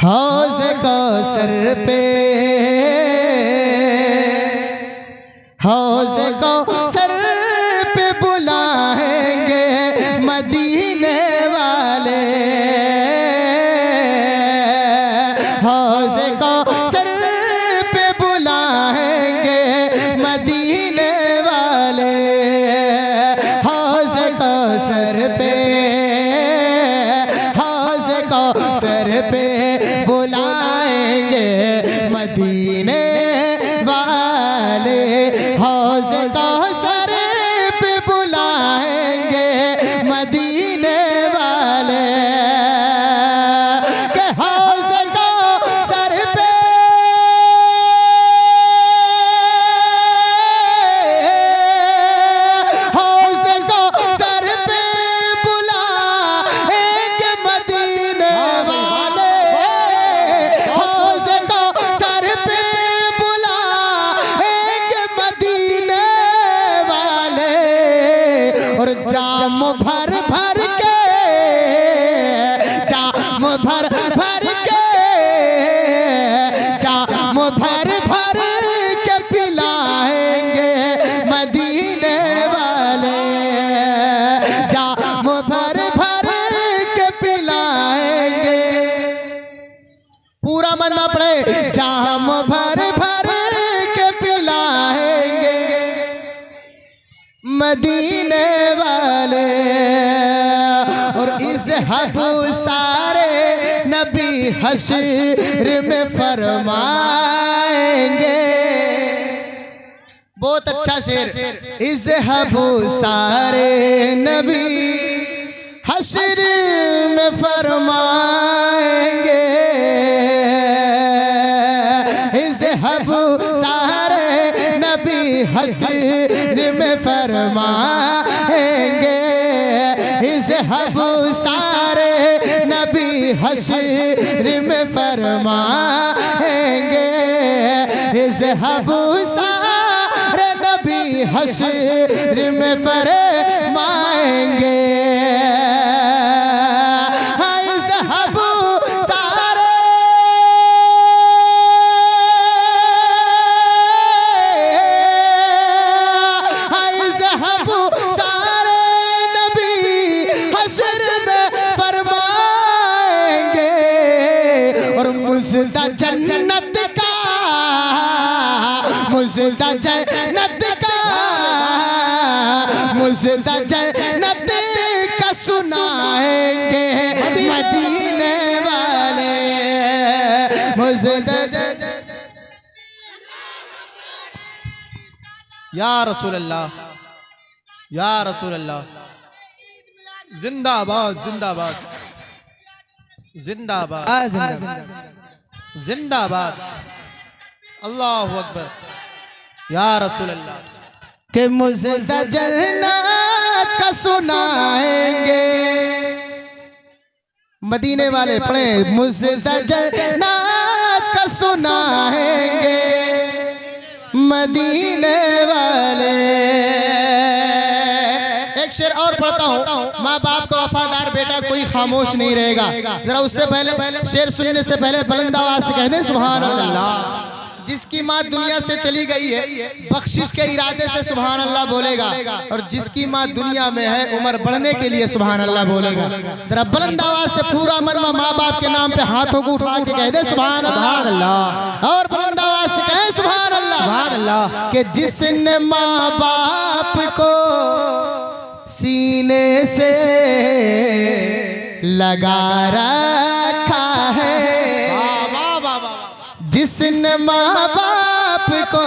हौज़ कौसर पे, हौज़ कौसर पे बुलाएंगे मदीने वाले। हौज़ कौसर पे बुलाएंगे मदीने वाले। हौज़ कौसर पे, हौज़ कौसर पे बुलाएंगे मदीने वाले। हौज़ कौसर पे बुलाएंगे मदीने वाले। के हौज़ कौसर पे, हौज़ कौसर पे बुलाएंगे मदीने वाले। हौज़ कौसर पे बुलाएंगे मदीने वाले। और जाम भर भर के, जाम भर भर के, जाम भर भर के पिलाएंगे मदीने वाले। जाम भर भर के पिलाएंगे। पूरा मन में पड़े, जाम भर भर के पिलाएंगे मदीने वाले। और इज़हबू सारे नबी हश्र में फरमाएंगे। बहुत अच्छा शेर। इज़हबू सारे नबी हश्र में फरमाएंगे। इज़हबू सारे नबी हश्र में फरमाएंगे। इज़हबू सारे नबी हश्र में फरमाएंगे। इज़हबू सारे नबी हश्र में फरमाएंगे। हाँ, इज़हबू सारे, हाँ, इज़हबू सारे नबी हश्र में फरमाएंगे। और मुज़दा जन्नत का, मुज़दा जन्नत का, मुज़दा जन्नत का सुनाएंगे मदीने वाले। मुज़दा या रसूल अल्लाह, या रसूल अल्लाह। जिंदाबाद जिंदाबाद जिंदाबाद जिंदाबाद। अल्लाहु अकबर। या रसूल अल्लाह। के मुझदा जन्नत का सुनाएंगे मदीने वाले। पढ़े, मुझदा जन्नत का सुनाएंगे मदीने वाले। एक शेर और पढ़ता हूँ। माँ बाप का वफादार बेटा कोई खामोश नहीं रहेगा। जरा उससे पहले, शेर सुनने से पहले बुलंद आवाज से कह दें सुभान अल्लाह। जिसकी माँ दुनिया से चली गई है, बख्शिश के इरादे से सुभान अल्लाह बोलेगा। और जिसकी माँ दुनिया में है, उम्र बढ़ने के लिए सुभान अल्लाह बोलेगा। जरा बुलंद आवाज से पूरा मन में माँ बाप के नाम पे हाथों को उठा के कह दे सुभान अल्लाह। और बुलंद आवाज से कहे सुभान अल्लाह। कि जिसने माँ बाप को सीने से लगा रखा है, जिसने माँ बाप को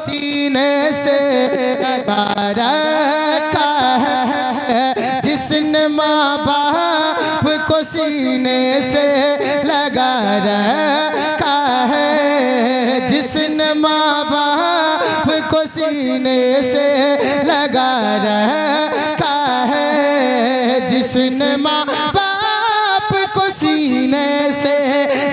सीने से लगा रखा है, जिसने माँ बाप को सीने से लगा रखा है, जिसने माँ बाप को सीने से लगा रखा है, जिसने माँ बाप को सीने से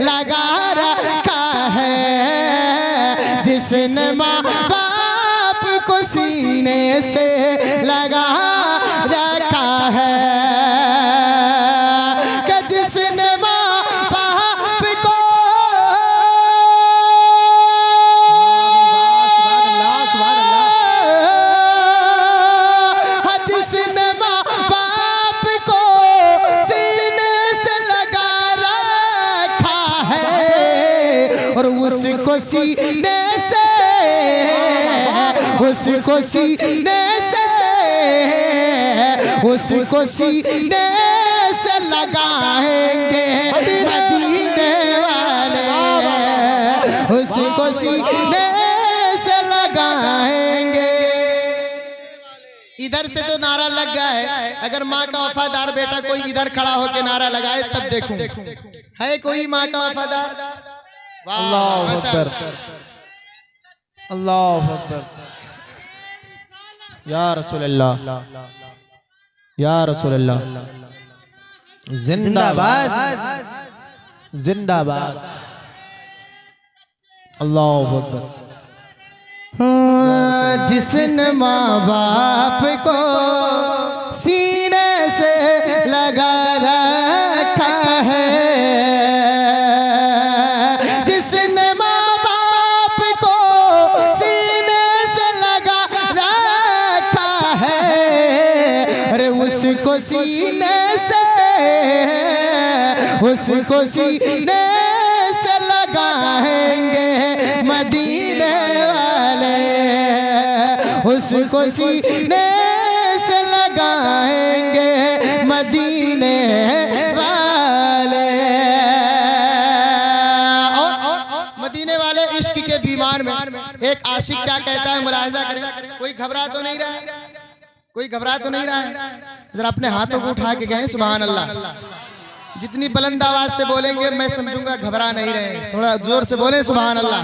लगा रखा है, जिसने माँ बाप को सीने से लगा रखा है। कि जिसने माँ बाप और उसको सीने से उसको सीने से उसको सीने से लगाएंगे मदीने वाले, उसको सीने से लगाएंगे। इधर से तो नारा लग गया है, अगर माँ का वफादार बेटा कोई इधर खड़ा होकर नारा लगाए तब देखूं है कोई माँ का वफादार। अल्लाह अकबर, अल्लाह अकबर। या रसूल अल्लाह, या रसूल अल्लाह, जिंदाबाद जिंदाबाद। अल्लाह अकबर। जिसने माँ बाप को सीने से लगा रखा है, जिसने माँ बाप को सीने से लगा रखा है, अरे उसको सीने से उसको सीने से लगाएंगे मदीने वाले, उसको सीने से लगाएंगे मदीने वाले। और मदीने वाले इश्क के बीमार में एक आशिक क्या कहता है, मुलाहिजा करें। कोई घबरा तो नहीं रहा है, कोई घबरा तो नहीं रहा है। जरा अपने हाथों को उठा के कहें सुभान अल्लाह। जितनी बुलंद आवाज से बोलेंगे मैं समझूंगा घबरा नहीं रहे। थोड़ा जोर से बोले सुभान अल्लाह।